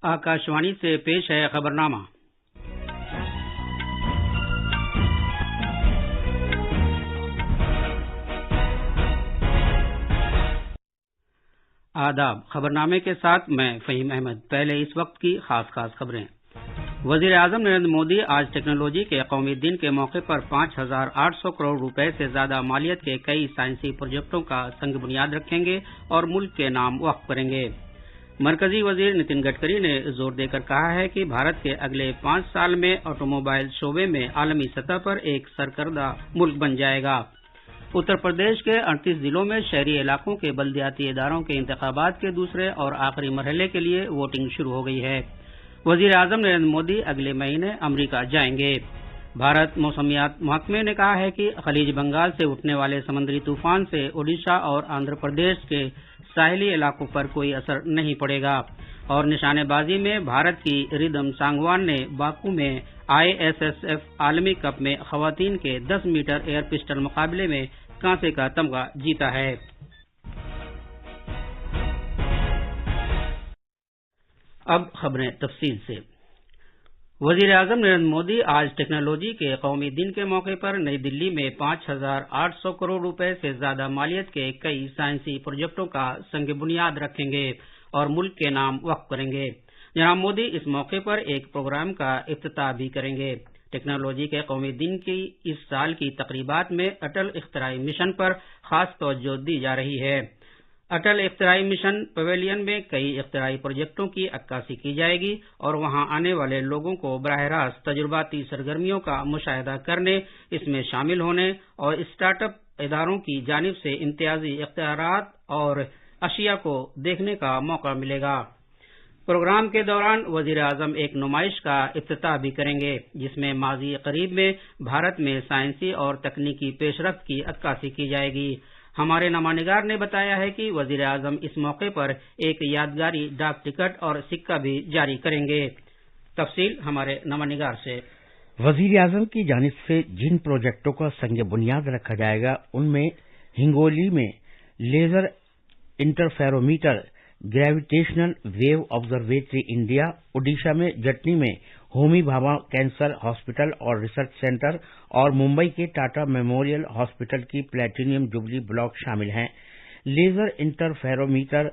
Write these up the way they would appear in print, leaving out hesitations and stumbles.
आकाशवाणी से पेश है खबरनामा। आदाब। खबरनामे के साथ मैं फहीम अहमद। पहले इस वक्त की खास खबरें। वजीर आजम नरेंद्र मोदी आज टेक्नोलॉजी के कौमी दिन के मौके पर 5,800 करोड़ रुपए से ज्यादा मालियत के कई साइंसी प्रोजेक्टों का संग बुनियाद रखेंगे और मुल्क के नाम वक्फ करेंगे। मरकजी वजीर नितिन गडकरी ने जोर देकर कहा है कि भारत के अगले 5 साल में ऑटोमोबाइल शोबे में आलमी सतह पर एक सरकर्दा मुल्क बन जाएगा। उत्तर प्रदेश के 38 जिलों में शहरी इलाकों के बल्दियाती इदारों के इंतखाबात के दूसरे और आखिरी मरहले के लिए वोटिंग शुरू हो गई है। वजीर आजम नरेंद्र मोदी अगले महीने अमरीका जाएंगे। भारत मौसमियात महकमे ने कहा है कि खलीज बंगाल से उठने वाले समुद्री तूफान से ओडिशा और आंध्र प्रदेश के साहिली इलाकों पर कोई असर नहीं पड़ेगा। और निशानेबाजी में भारत की रिदम सांगवान ने बाकू में ISSF आलमी कप में खवातीन के 10 मीटर एयर पिस्टल मुकाबले में कांसे का तमगा जीता है। अब खबरें तफसील से। वजीर आजम नरेंद्र मोदी आज टेक्नोलॉजी के कौमी दिन के मौके पर नई दिल्ली में 5,800 करोड़ रुपए से ज्यादा मालियत के कई साइंसी प्रोजेक्टों का संग बुनियाद रखेंगे और मुल्क के नाम वक्फ करेंगे। जनाब मोदी इस मौके पर एक प्रोग्राम का इफ्तिताह भी करेंगे। टेक्नोलॉजी के कौमी दिन की इस साल की तकरीबात में अटल इख्तिराई मिशन पर खास तवज्जो दी जा रही है। अटल इख्तिराई मिशन पवेलियन में कई इख्तिराई प्रोजेक्टों की अक्कासी की जाएगी और वहां आने वाले लोगों को बराह रास्त तजुर्बाती सरगर्मियों का मुशाहिदा करने, इसमें शामिल होने और स्टार्टअप इदारों की जानिब से इम्तियाजी इख्तियारात और अशिया को देखने का मौका मिलेगा। प्रोग्राम के दौरान वजीर आजम एक नुमाइश का इफ्तिताह भी करेंगे, जिसमें माजी करीब में भारत में साइंसी और तकनीकी पेशरफ्त की अक्कासी की जाएगी। हमारे नमानिगार ने बताया है कि वजीर आजम इस मौके पर एक यादगारी डाक टिकट और सिक्का भी जारी करेंगे। तफसील हमारे नमानिगार से। वजीर आजम की जानिब से जिन प्रोजेक्टों का संग बुनियाद रखा जाएगा उनमें हिंगोली में laser interferometer gravitational wave observatory India, Odisha में जटनी में होमी भाभा कैंसर हॉस्पिटल और रिसर्च सेंटर और मुंबई के टाटा मेमोरियल हॉस्पिटल की प्लेटिनियम जुबली ब्लॉक शामिल हैं। Laser interferometer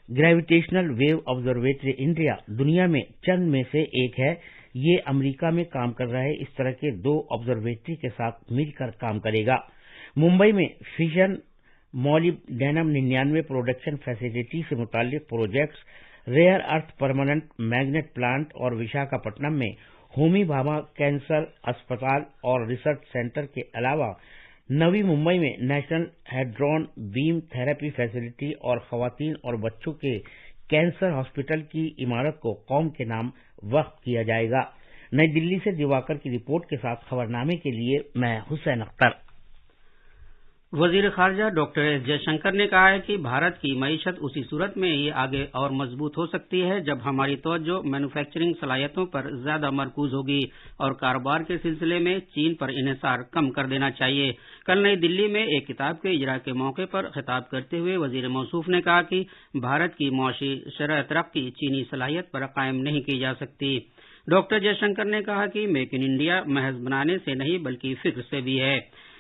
gravitational wave observatory India दुनिया में चंद में से एक है। ये अमेरिका में काम कर रहे इस तरह के 2 ऑब्जर्वेटरी के साथ मिलकर काम करेगा। मुंबई में फिशन मॉलिब्डेनम 99 प्रोडक्शन फैसिलिटी से मुतालिक projects, rare earth permanent magnet plant और विशाखापट्टनम में होमी भाभा कैंसर अस्पताल और रिसर्च सेंटर के अलावा नवी मुंबई में national hadron beam therapy facility और खवातीन और बच्चों के कैंसर हॉस्पिटल की इमारत को कौम के नाम वक्फ किया जाएगा। नई दिल्ली से दिवाकर की रिपोर्ट के साथ खबरनामे के लिए मैं हुसैन अख्तर। वजीर खारजा डॉक्टर एस जयशंकर ने कहा है कि भारत की मईशत उसी सूरत में ही आगे और मजबूत हो सकती है जब हमारी तवज्जो मैन्युफैक्चरिंग सलाहियतों पर ज्यादा मरकूज होगी और कारोबार के सिलसिले में चीन पर इन्हिसार कम कर देना चाहिए। कल नई दिल्ली में एक किताब के इजरा के मौके पर खिताब करते हुए वजीर मौसूफ ने कहा कि भारत की मौशी शरह तरक्की चीनी सलाहियत पर कायम नहीं की जा सकती। डॉक्टर जयशंकर ने कहा कि मेक इन इंडिया महज बनाने से नहीं बल्कि फिक्र से भी है।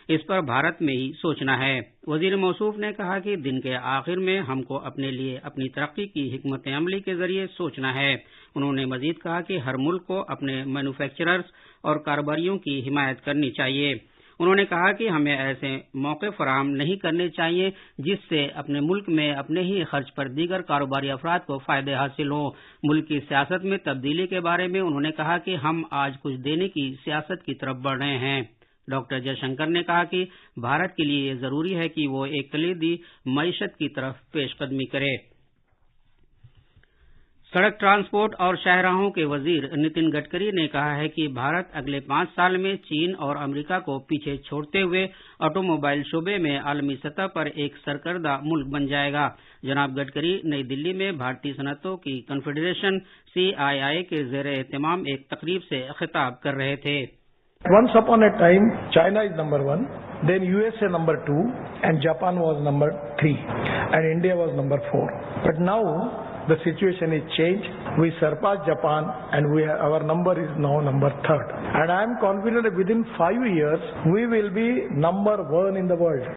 इस पर भारत में ही सोचना है। वजीर मौसूफ ने कहा कि दिन के आखिर में हमको अपने लिए अपनी तरक्की की हिकमत अमली के जरिए सोचना है। उन्होंने मजीद कहा कि हर मुल्क को अपने मैन्युफैक्चरर्स और कारोबारियों की हिमायत करनी चाहिए। उन्होंने कहा कि हमें ऐसे मौके फराहम नहीं करने चाहिए जिससे अपने मुल्क में अपने ही खर्च पर दीगर कारोबारी अफराद को फायदे हासिल हों। मुल्क की सियासत में तब्दीली के बारे में उन्होंने कहा कि हम आज कुछ देने की सियासत की तरफ बढ़ रहे हैं। डॉक्टर जयशंकर ने कहा कि भारत के लिए ये जरूरी है कि वो एक कलीदी मईशत की तरफ पेशकदमी करे। सड़क ट्रांसपोर्ट और शाहराहों के वजीर नितिन गडकरी ने कहा है कि भारत अगले 5 साल में चीन और अमेरिका को पीछे छोड़ते हुए ऑटोमोबाइल शोबे में आलमी सतह पर एक सरकर्दा मुल्क बन जाएगा। जनाब गडकरी नई दिल्ली में भारतीय सनअतों की कन्फेडरेशन CII के ज़ेरे एहतमाम एक तकरीब से खिताब कर रहे थे। Once upon a time, China is number 1, then USA number 2, and Japan was number 3, and India was number 4. But now, the situation is changed. We surpassed Japan and our number is now number 3rd. And I am confident that within 5 years, we will be number 1 in the world.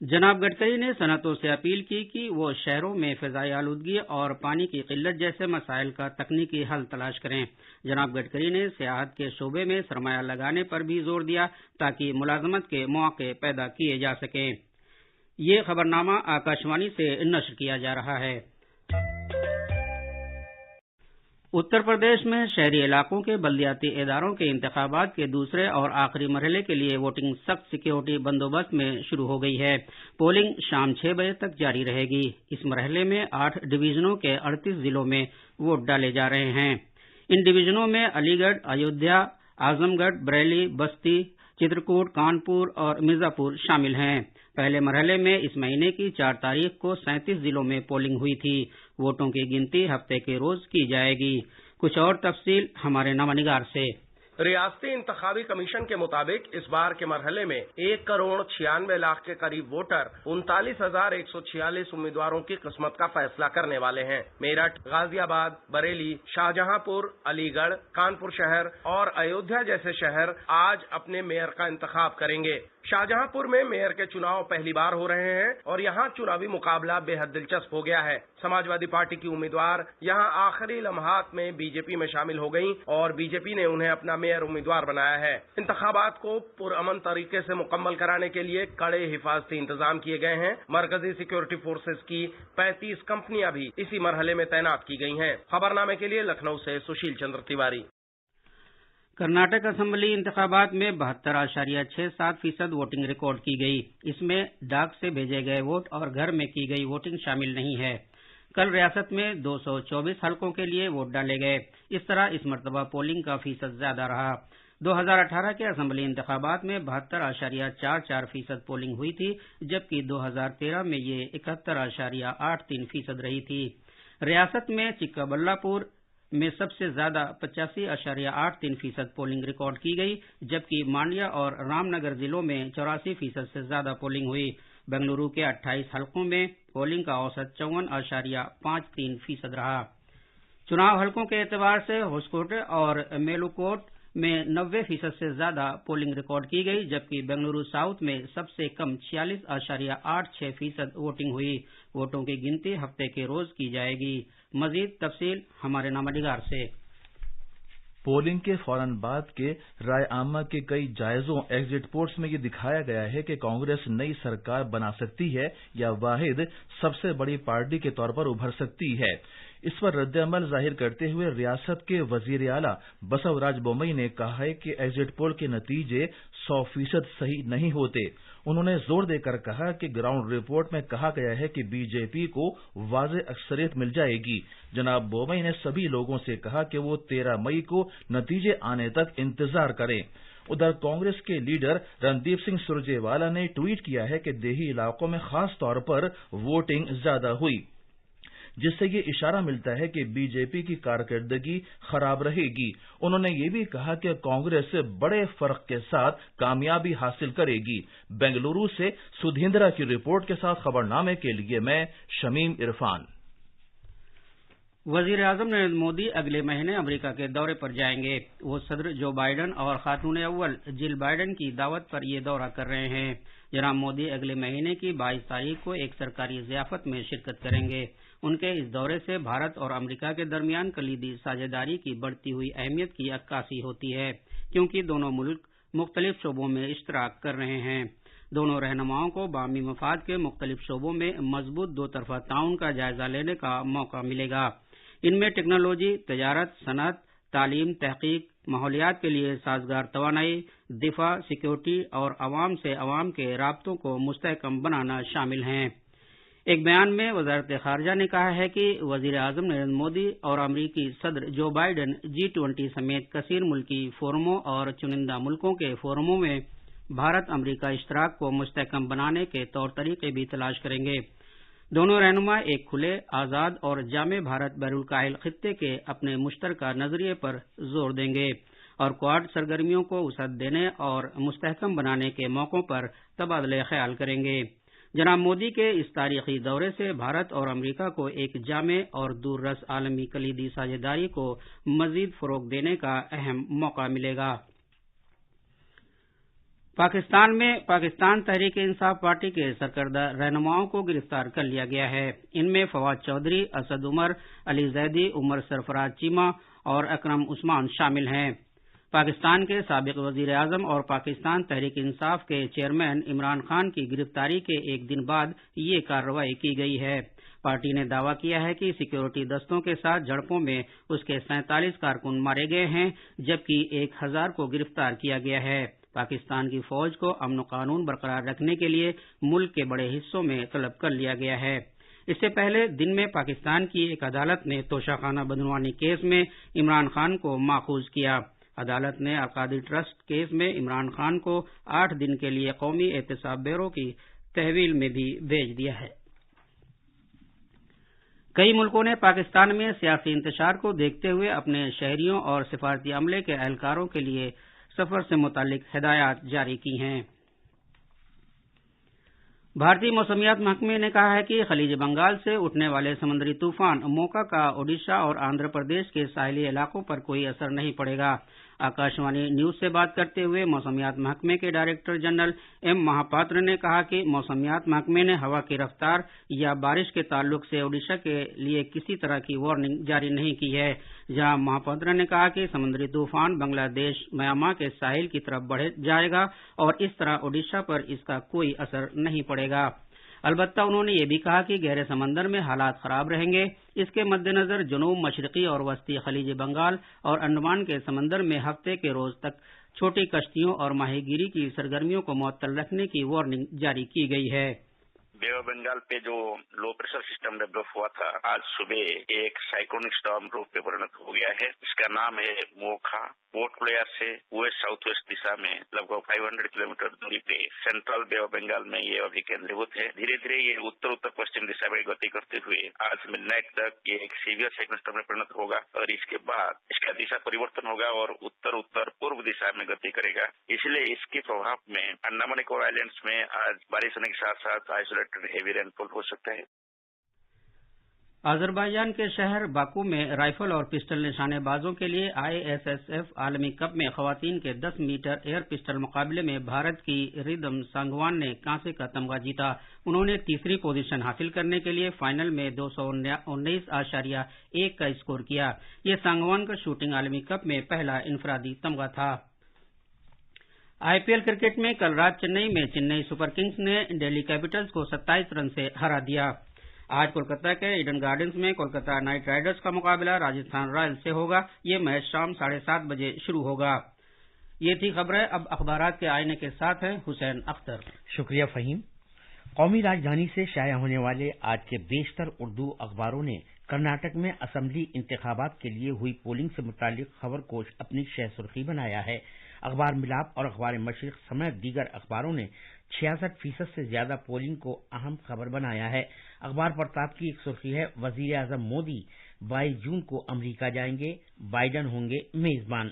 जनाब गडकरी ने सनअतों से appeal की कि वो शहरों में फिजाई आलूदगी और पानी की किल्लत जैसे मसाइल का तकनीकी हल तलाश करें। जनाब गडकरी ने सियाहत के शोबे में सरमाया लगाने पर भी जोर दिया ताकि मुलाजमत के मौके पैदा किए जा सकें। ये खबरनामा आकाशवाणी से नश्र किया जा रहा है। उत्तर प्रदेश में शहरी इलाकों के बल्दियाती इदारों के इंतखाबात के दूसरे और आखिरी मरहले के लिए वोटिंग सख्त सिक्योरिटी बंदोबस्त में शुरू हो गई है। पोलिंग शाम 6 बजे तक जारी रहेगी। इस मरहले में 8 डिवीजनों के 38 जिलों में वोट डाले जा रहे हैं। इन डिवीजनों में अलीगढ़, अयोध्या, आजमगढ़, बरेली, बस्ती, चित्रकूट, कानपुर और मिर्जापुर शामिल हैं। पहले मरहले में इस महीने की 4 तारीख को 37 जिलों में पोलिंग हुई थी। वोटों की गिनती हफ्ते के रोज की जाएगी। कुछ और तफसील हमारे नवानिगार से। रियासती इंतखाबी कमीशन के मुताबिक इस बार के मरहले में 1,96,00,000 के करीब वोटर 39,146 उम्मीदवारों की किस्मत का फैसला करने वाले हैं। मेरठ, गाजियाबाद, बरेली, शाहजहांपुर, अलीगढ़, कानपुर शहर और अयोध्या जैसे शहर आज अपने मेयर का इंतखाब करेंगे। शाहजहांपुर में मेयर के चुनाव पहली बार हो रहे हैं और यहाँ चुनावी मुकाबला बेहद दिलचस्प हो गया है। समाजवादी पार्टी की उम्मीदवार यहाँ आखिरी लम्हात में बीजेपी में शामिल हो गयी और बीजेपी ने उन्हें अपना मेयर उम्मीदवार बनाया है। इंतखाबात को पुरअमन तरीके से मुकम्मल कराने के लिए कड़े हिफाजती इंतजाम किए गए हैं। मरकजी सिक्योरिटी फोर्सेज की 35 कंपनियां भी इसी मरहले में तैनात की गई हैं। खबरनामे के लिए लखनऊ से सुशील चंद्र तिवारी। कर्नाटक असेंबली इंतखाबात में 72.67% वोटिंग रिकॉर्ड की गई। इसमें डाक से भेजे गए वोट और घर में की गई वोटिंग शामिल नहीं है। कल रियासत में 224 हलकों के लिए वोट डाले गए। इस तरह इस मरतबा पोलिंग का फीसद ज्यादा रहा। 2018 के असेंबली इंतखाबात में 72.44% पोलिंग हुई थी, जबकि 2013 में ये 71.83% रही थी। रियासत में चिक्काबल्लापुर में सबसे ज्यादा 85.83% पोलिंग रिकॉर्ड की गई, जबकि मांड्या और रामनगर जिलों में 84% से ज्यादा पोलिंग हुई। बेंगलुरु के 28 हलकों में पोलिंग का औसत 54.53% रहा। चुनाव हलकों के एतबार से होसकोटे और मेलुकोट में 90% से ज्यादा पोलिंग रिकॉर्ड की गई, जबकि बेंगलुरु साउथ में सबसे कम 46.86% वोटिंग हुई। वोटों की गिनती हफ्ते के रोज की जाएगी। मजीद तफसील हमारे नामनिगार से। पोलिंग के फौरन बाद के राय आमा के कई जायजों एग्जिट पोल्स में ये दिखाया गया है कि कांग्रेस नई सरकार बना सकती है या वाहिद सबसे बड़ी पार्टी के तौर पर उभर सकती है। इस पर रद्द-ए-अमल जाहिर करते हुए रियासत के वजीर आला बसवराज बोम्मई ने कहा है कि एग्जिट पोल के नतीजे 100% सही नहीं होते। उन्होंने जोर देकर कहा कि ग्राउंड रिपोर्ट में कहा गया है कि बीजेपी को वाज़ेह अक्सरियत मिल जाएगी। जनाब बोम्मई ने सभी लोगों से कहा कि वो 13 मई को नतीजे आने तक इंतजार करें। उधर कांग्रेस के लीडर रणदीप सिंह सुरजेवाला ने ट्वीट किया है कि देही इलाकों में खास तौर पर वोटिंग ज्यादा हुई, जिससे ये इशारा मिलता है कि बीजेपी की कारकर्दगी खराब रहेगी। उन्होंने ये भी कहा कि कांग्रेस बड़े फर्क के साथ कामयाबी हासिल करेगी। बेंगलुरु से सुधींद्रा की रिपोर्ट के साथ खबरनामे के लिए मैं शमीम इरफान। वजीर आजम नरेंद्र मोदी अगले महीने अमेरिका के दौरे पर जाएंगे। वो सदर जो बाइडन और खातून अव्वल जिल बाइडन की दावत पर ये दौरा कर रहे हैं। जनाब मोदी अगले महीने की 22 तारीख को एक सरकारी ज़ियाफत में शिरकत करेंगे। उनके इस दौरे से भारत और अमेरिका के दरमियान कलीदी साझेदारी की बढ़ती हुई अहमियत की अक्कासी होती है, क्योंकि दोनों मुल्क मुख्तलिफ शोबों में इश्तराक कर रहे हैं। दोनों रहनुमाओं को बामी मफाद के मुख्तलिफ शोबों में मजबूत दो तरफा ताउन का जायजा लेने का मौका मिलेगा। इनमें टेक्नोलॉजी, तजारत, सनअत, तालीम, तहकीक, माहौलियात के लिए साजगार तवानाई, दिफा, सिक्योरिटी और अवाम से अवाम के राब्तों को मुस्तहकम बनाना शामिल हैं। एक बयान में वजारत खारजा ने कहा है कि वजीर आजम नरेंद्र मोदी और अमरीकी सदर जो बाइडन G20 समेत कसीर मुल्की फोरमों और चुनिंदा मुल्कों के फोरमों में भारत अमरीका इश्तराक को मुस्तहकम बनाने के तौर तरीके भी तलाश करेंगे। दोनों रहनुमा एक खुले, आजाद और जामे भारत बैरुल-काहिल खित्ते के अपने मुश्तरका नजरिए पर जोर देंगे और क्वाड सरगर्मियों को वसअत देने और मुस्तहकम बनाने के मौकों पर तबादले ख्याल करेंगे। جناب مودی کے اس تاریخی دورے سے بھارت اور امریکہ کو ایک جامع اور دور رس عالمی کلیدی ساجھیداری کو مزید فروغ دینے کا اہم موقع ملے گا۔ پاکستان میں پاکستان تحریک انصاف پارٹی کے سرکردہ رہنماؤں کو گرفتار کر لیا گیا ہے۔ ان میں فواد چودھری، اسد عمر، علی زیدی، عمر سرفراز چیمہ اور اکرم عثمان شامل ہیں۔ پاکستان کے سابق وزیر اعظم اور پاکستان تحریک انصاف کے چیئرمین عمران خان کی گرفتاری کے ایک دن بعد یہ کارروائی کی گئی ہے۔ پارٹی نے دعویٰ کیا ہے کہ سیکورٹی دستوں کے ساتھ جھڑپوں میں اس کے 47 کارکن مارے گئے ہیں، جبکہ 1000 کو گرفتار کیا گیا ہے۔ پاکستان کی فوج کو امن و قانون برقرار رکھنے کے لیے ملک کے بڑے حصوں میں طلب کر لیا گیا ہے۔ اس سے پہلے دن میں پاکستان کی ایک عدالت نے توشہ خانہ بدعنوانی کیس میں عمران خان کو ماخوذ کیا۔ عدالت نے القادری ٹرسٹ کیس میں عمران خان کو 8 دن کے لیے قومی احتساب بیورو کی تحویل میں بھی بھیج دیا ہے۔ کئی ملکوں نے پاکستان میں سیاسی انتشار کو دیکھتے ہوئے اپنے شہریوں اور سفارتی عملے کے اہلکاروں کے لیے سفر سے متعلق ہدایات جاری کی ہیں۔ بھارتی موسمیات محکمے نے کہا ہے کہ خلیج بنگال سے اٹھنے والے سمندری طوفان موکا کا اڈیشہ اور آندھرا پردیش کے ساحلی علاقوں پر کوئی اثر نہیں پڑے گا۔ آکاشوانی نیوز سے بات کرتے ہوئے موسمیات محکمے کے ڈائریکٹر جنرل ایم مہاپاتر نے کہا کہ موسمیات محکمے نے ہوا کی رفتار یا بارش کے تعلق سے اڈیشہ کے لیے کسی طرح کی وارننگ جاری نہیں کی ہے۔ جہاں مہاپاتر نے کہا کہ سمندری طوفان بنگلہ دیش میانمار کے ساحل کی طرف بڑھ جائے گا اور اس طرح اڈیشہ پر اس کا کوئی اثر نہیں پڑے گا۔ البتہ انہوں نے یہ بھی کہا کہ گہرے سمندر میں حالات خراب رہیں گے۔ اس کے مد نظر جنوب مشرقی اور وسطی خلیج بنگال اور انڈمان کے سمندر میں ہفتے کے روز تک چھوٹی کشتیوں اور ماہی گیری کی سرگرمیوں کو معطل رکھنے کی وارننگ جاری کی گئی ہے۔ بے آف بنگال پہ جو لو پریشر سسٹم ڈیولپ ہوا تھا، آج صبح ایک سائیکلونک اسٹارم روپ پہ پرنت ہو گیا ہے۔ اس کا نام ہے موکھا۔ پورٹ بلیئر سے ویسٹ ساؤتھ ویسٹ دشا میں لگ بھگ 500 کلومیٹر دوری پہ سینٹرل بے آف بنگال میں یہ ابھی کیندریبھوت ہے۔ دھیرے دھیرے یہ اتر پشچم دشا میں گتی کرتے ہوئے آج مڈ نائٹ تک یہ ایک سیویئر سائیکلونک اسٹارم میں پرنت ہوگا اور اس کے بعد اس کا دشا پریورتن ہوگا اور اتر پورو دشا میں گتی کرے گا۔ اس لیے اس کے پربھاؤ میں انڈمان نکوبار آئیلینڈس میں آج بارش ہونے کے ساتھ ساتھ آئسولیٹڈ ہیوی رین فال ہو سکتا ہے۔ آذربائیجان کے شہر باکو میں رائفل اور پسٹل نشانے بازوں کے لیے ISSF عالمی کپ میں خواتین کے 10 میٹر ایئر پسٹل مقابلے میں بھارت کی ردھم سانگوان نے کانسے کا تمغہ جیتا۔ انہوں نے تیسری پوزیشن حاصل کرنے کے لیے فائنل میں 219.1 کا اسکور کیا۔ یہ سانگوان کا شوٹنگ عالمی کپ میں پہلا انفرادی تمغہ تھا۔ IPL کرکٹ میں کل رات چنئی میں چنئی سپر کنگز نے دہلی کیپٹلز کو 27 رن سے ہرا دیا۔ آج کولکتہ کے ایڈن گارڈنز میں کولکتہ نائٹ رائڈرز کا مقابلہ راجستھان رائلز سے ہوگا۔ یہ میچ شام 7:30 بجے شروع ہوگا۔ یہ تھی خبریں۔ اب اخبارات کے آئینے کے ساتھ ہیں حسین اختر۔ شکریہ فہیم۔ قومی راجدھانی سے شائع ہونے والے آج کے بیشتر اردو اخباروں نے کرناٹک میں اسمبلی انتخابات کے لیے ہوئی پولنگ سے متعلق خبر کو اپنی شہ سرخی بنایا ہے۔ اخبار ملاپ اور اخبار مشرق سمیت دیگر اخباروں نے 66% سے زیادہ پولنگ کو اہم خبر بنایا ہے۔ اخبار پرتاپ کی ایک سرخی ہے، وزیر اعظم مودی 22 جون کو امریکہ جائیں گے، بائیڈن ہوں گے میزبان۔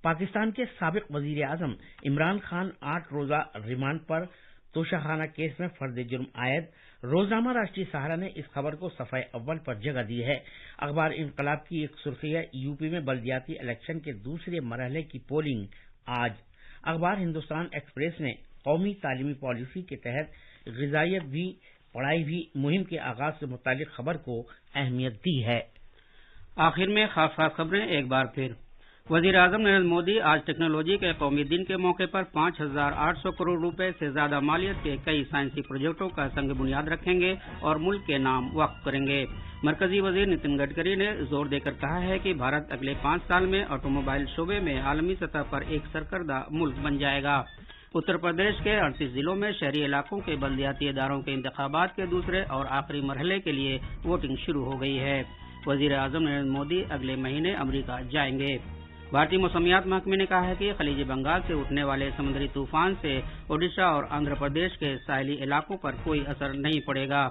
پاکستان کے سابق وزیر اعظم عمران خان 8 روزہ ریمانڈ پر توشہ خانہ کیس میں فرد جرم عائد۔ روزنامہ راشٹریہ سہارا نے اس خبر کو صفحہ اول پر جگہ دی ہے۔ اخبار انقلاب کی ایک سرخی ہے، یوپی میں بلدیاتی الیکشن کے دوسرے مرحلے کی پولنگ آج۔ اخبار ہندوستان ایکسپریس نے قومی تعلیمی پالیسی کے تحت غذائیت بھی پڑھائی بھی مہم کے آغاز سے متعلق خبر کو اہمیت دی ہے۔ آخر میں خاص خبریں ایک بار پھر۔ وزیر اعظم نریندر مودی آج ٹیکنالوجی کے قومی دن کے موقع پر 5,800 کروڑ روپے سے زیادہ مالیت کے کئی سائنسی پروجیکٹوں کا سنگ بنیاد رکھیں گے اور ملک کے نام وقف کریں گے۔ مرکزی وزیر نتن گڈکری نے زور دے کر کہا ہے کہ بھارت اگلے 5 سال میں آٹو موبائل شعبے میں عالمی سطح پر ایک سرکردہ ملک بن جائے گا۔ اتر پردیش کے 38 ضلعوں میں شہری علاقوں کے بلدیاتی اداروں کے انتخابات کے دوسرے اور آخری مرحلے کے لیے ووٹنگ شروع ہو گئی ہے۔ وزیر اعظم نریندر مودی اگلے مہینے امریکہ جائیں گے۔ بھارتی موسمیات محکمے نے کہا ہے کہ خلیج بنگال سے اٹھنے والے سمندری طوفان سے اوڈیشہ اور آندھرا پردیش کے ساحلی علاقوں پر کوئی اثر نہیں پڑے گا۔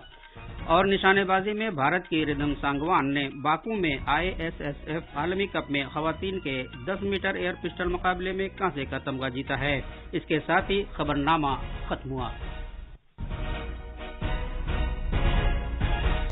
اور نشانے بازی میں بھارت کی ردھم سانگوان نے باکو میں ISSF عالمی کپ میں خواتین کے 10 میٹر ایئر پسٹل مقابلے میں کانسے کا تمغہ جیتا ہے۔ اس کے ساتھ ہی خبرنامہ ختم ہوا۔